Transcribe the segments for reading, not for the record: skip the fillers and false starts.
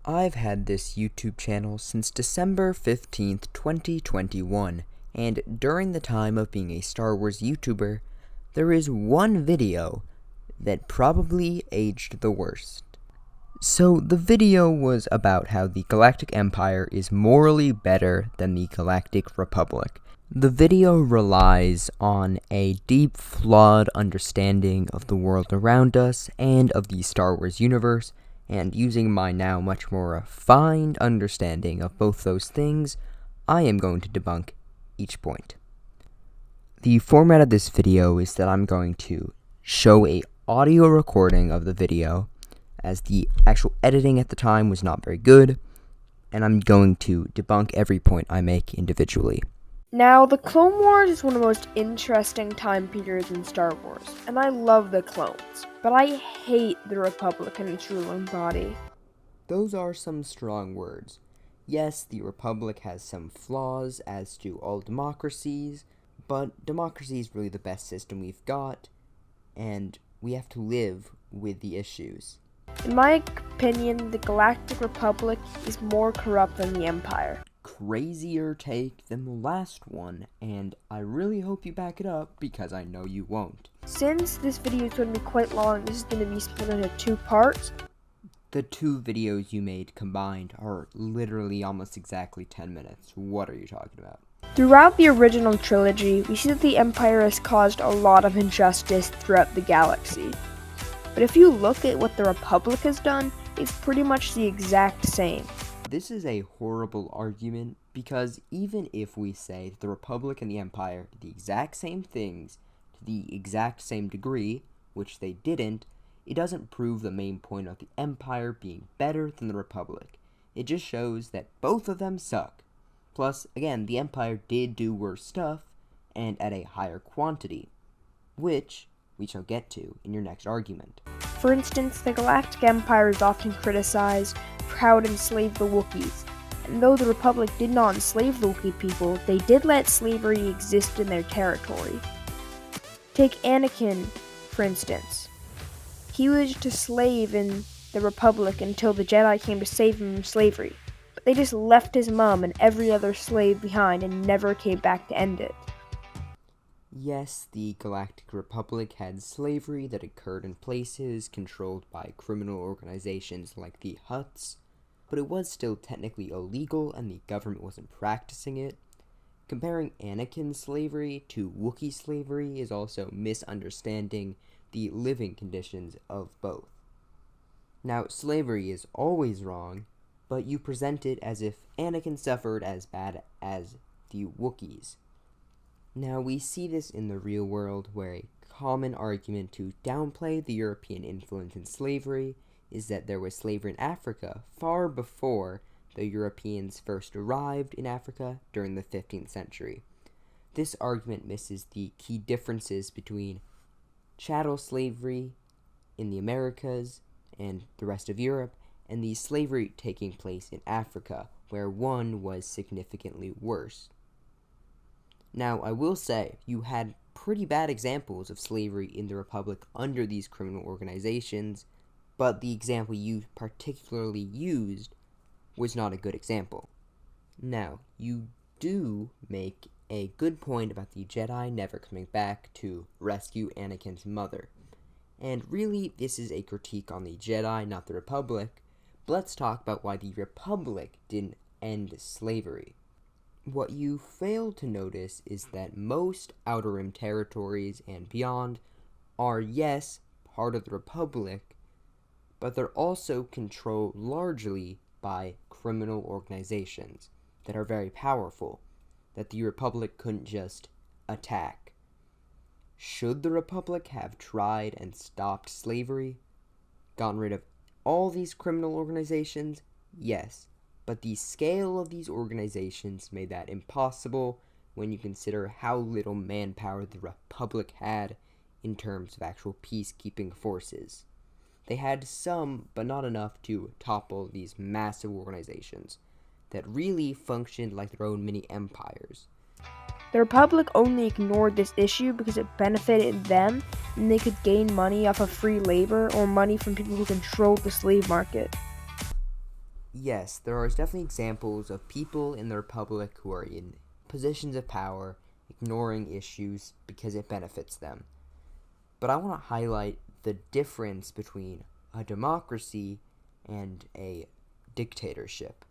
I've had this YouTube channel since December 15th, 2021, and during the time of being a Star Wars YouTuber, there is one video that probably aged the worst. So the video was about how the Galactic Empire is morally better than the Galactic Republic. The video relies on a deep, flawed understanding of the world around us and of the Star Wars universe, and using my now much more refined understanding of both those things, I am going to debunk each point. The format of this video is that I'm going to show a audio recording of the video, as the actual editing at the time was not very good, and I'm going to debunk every point I make individually. Now, the Clone Wars is one of the most interesting time periods in Star Wars, and I love the clones, but I hate the Republic and its ruling body. Those are some strong words. Yes, the Republic has some flaws, as do all democracies, but democracy is really the best system we've got, and we have to live with the issues. In my opinion, the Galactic Republic is more corrupt than the Empire. Crazier take than the last one, and I really hope you back it up, because I know you won't. Since this video is going to be quite long, this is going to be split into 2 parts. The 2 videos you made combined are literally almost exactly 10 minutes. What are you talking about? Throughout the original trilogy, we see that the Empire has caused a lot of injustice throughout the galaxy. But if you look at what the Republic has done, it's pretty much the exact same. This is a horrible argument, because even if we say that the Republic and the Empire did the exact same things to the exact same degree, which they didn't, it doesn't prove the main point of the Empire being better than the Republic. It just shows that both of them suck. Plus, again, the Empire did do worse stuff, and at a higher quantity, which we shall get to in your next argument. For instance, the Galactic Empire is often criticized for how it enslaved the Wookiees, and though the Republic did not enslave the Wookiee people, they did let slavery exist in their territory. Take Anakin, for instance. He was just a slave in the Republic until the Jedi came to save him from slavery, but they just left his mom and every other slave behind and never came back to end it. Yes, the Galactic Republic had slavery that occurred in places controlled by criminal organizations like the Hutts, but it was still technically illegal and the government wasn't practicing it. Comparing Anakin's slavery to Wookiee slavery is also misunderstanding the living conditions of both. Now, slavery is always wrong, but you present it as if Anakin suffered as bad as the Wookiees. Now, we see this in the real world, where a common argument to downplay the European influence in slavery is that there was slavery in Africa far before the Europeans first arrived in Africa during the 15th century. This argument misses the key differences between chattel slavery in the Americas and the rest of Europe, and the slavery taking place in Africa, where one was significantly worse. Now, I will say, you had pretty bad examples of slavery in the Republic under these criminal organizations, but the example you particularly used was not a good example. Now, you do make a good point about the Jedi never coming back to rescue Anakin's mother. And really, this is a critique on the Jedi, not the Republic, but let's talk about why the Republic didn't end slavery. What you fail to notice is that most Outer Rim territories and beyond are, yes, part of the Republic, but they're also controlled largely by criminal organizations that are very powerful, that the Republic couldn't just attack. Should the Republic have tried and stopped slavery, gotten rid of all these criminal organizations? Yes. But the scale of these organizations made that impossible when you consider how little manpower the Republic had in terms of actual peacekeeping forces. They had some, but not enough to topple these massive organizations that really functioned like their own mini empires. The Republic only ignored this issue because it benefited them, and they could gain money off of free labor or money from people who controlled the slave market. yes, there are definitely examples of people in the Republic who are in positions of power, ignoring issues because it benefits them. But I want to highlight the difference between a democracy and a dictatorship.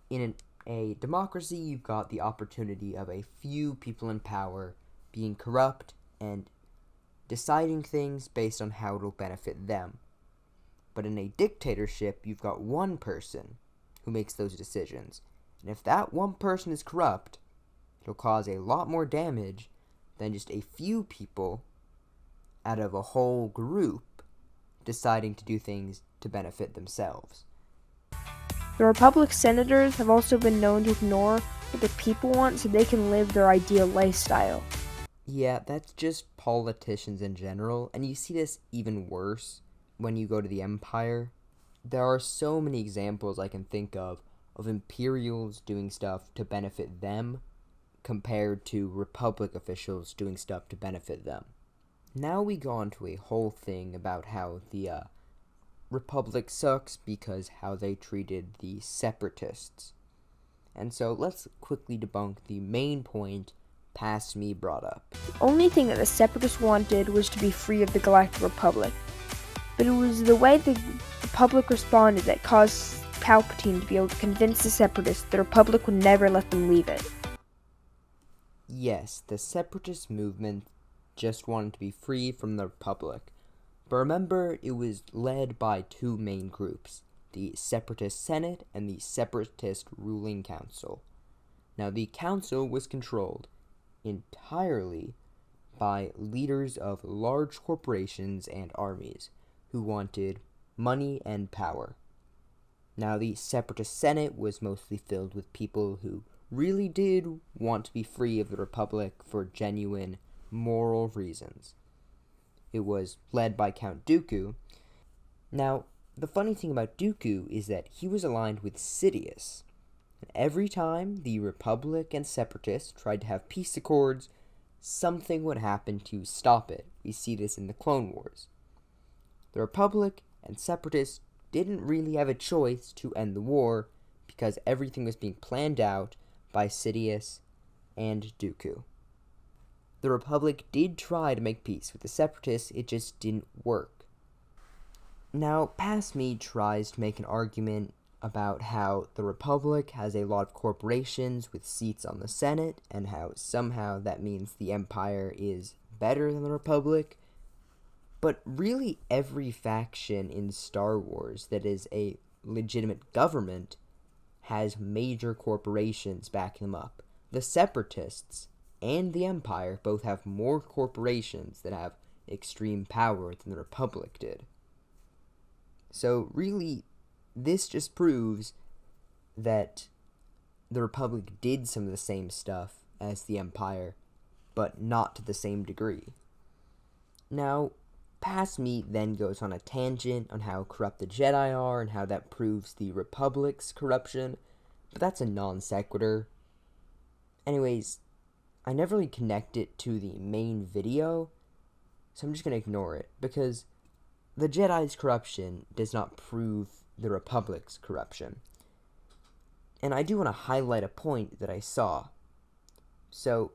In a democracy, you've got the opportunity of a few people in power being corrupt and deciding things based on how it'll benefit them. But in a dictatorship, you've got one person who makes those decisions. And if that one person is corrupt, it'll cause a lot more damage than just a few people out of a whole group deciding to do things to benefit themselves. The Republic senators have also been known to ignore what the people want so they can live their ideal lifestyle. Yeah, that's just politicians in general, and you see this even worse when you go to the Empire. There are so many examples I can think of Imperials doing stuff to benefit them compared to Republic officials doing stuff to benefit them. Now we go on to a whole thing about how the Republic sucks because how they treated the Separatists. And so let's quickly debunk the main point Past Me brought up. The only thing that the Separatists wanted was to be free of the Galactic Republic. But it was the way the Republic responded that caused Palpatine to be able to convince the Separatists the Republic would never let them leave it. Yes, the Separatist movement just wanted to be free from the Republic. But remember, it was led by two main groups, the Separatist Senate and the Separatist Ruling Council. Now, the council was controlled entirely by leaders of large corporations and armies who wanted money and power. Now, the Separatist Senate was mostly filled with people who really did want to be free of the Republic for genuine moral reasons. It was led by Count Dooku. Now, the funny thing about Dooku is that he was aligned with Sidious. And every time the Republic and Separatists tried to have peace accords, something would happen to stop it. We see this in the Clone Wars. The Republic and Separatists didn't really have a choice to end the war because everything was being planned out by Sidious and Dooku. The Republic did try to make peace with the Separatists, it just didn't work. Now, Past Me tries to make an argument about how the Republic has a lot of corporations with seats on the Senate, and how somehow that means the Empire is better than the Republic. But really, every faction in Star Wars that is a legitimate government has major corporations backing them up. The Separatists and the Empire both have more corporations that have extreme power than the Republic did. So really, this just proves that the Republic did some of the same stuff as the Empire, but not to the same degree. Now, Past Me then goes on a tangent on how corrupt the Jedi are and how that proves the Republic's corruption, but that's a non sequitur. Anyways, I never really connect it to the main video, so I'm just going to ignore it, because the Jedi's corruption does not prove the Republic's corruption. And I do want to highlight a point that I saw. So,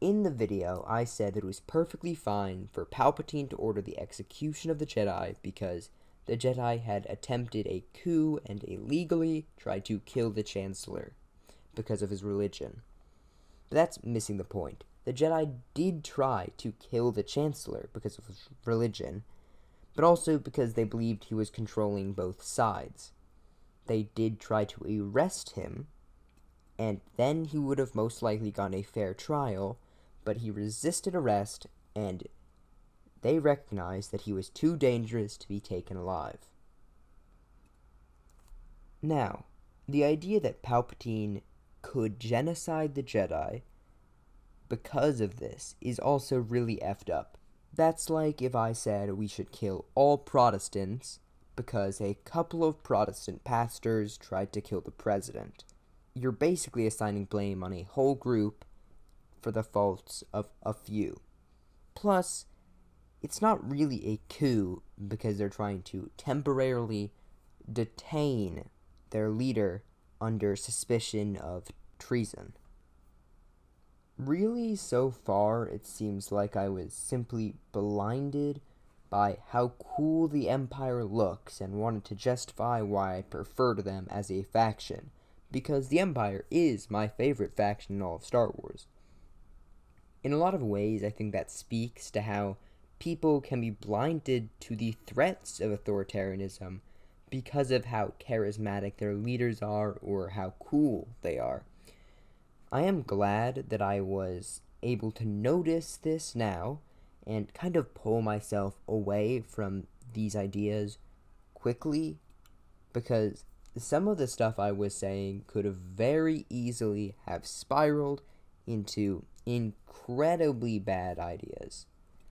in the video, I said that it was perfectly fine for Palpatine to order the execution of the Jedi because the Jedi had attempted a coup and illegally tried to kill the Chancellor because of his religion. But that's missing the point. The Jedi did try to kill the Chancellor because of his religion, but also because they believed he was controlling both sides. They did try to arrest him, and then he would have most likely gotten a fair trial, but he resisted arrest, and they recognized that he was too dangerous to be taken alive. Now, the idea that Palpatine could genocide the Jedi because of this is also really effed up. That's like if I said we should kill all Protestants because a couple of Protestant pastors tried to kill the president. You're basically assigning blame on a whole group for the faults of a few. Plus, it's not really a coup because they're trying to temporarily detain their leader under suspicion of treason. Really, so far, it seems like I was simply blinded by how cool the Empire looks and wanted to justify why I preferred them as a faction, because the Empire is my favorite faction in all of Star Wars. In a lot of ways, I think that speaks to how people can be blinded to the threats of authoritarianism because of how charismatic their leaders are or how cool they are. I am glad that I was able to notice this now and kind of pull myself away from these ideas quickly, because some of the stuff I was saying could have very easily have spiraled into incredibly bad ideas.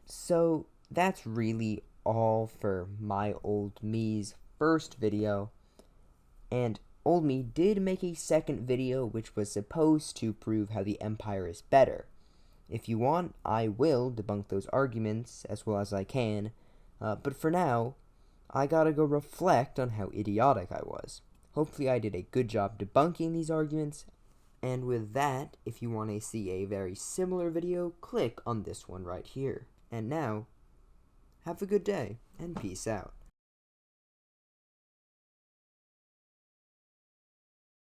So that's really all for my old me's first video, and old me did make a second video which was supposed to prove how the Empire is better. If you want, I will debunk those arguments as well as I can, but for now, I gotta go reflect on how idiotic I was. Hopefully I did a good job debunking these arguments, and with that, if you want to see a very similar video, click on this one right here. And now, have a good day, and peace out.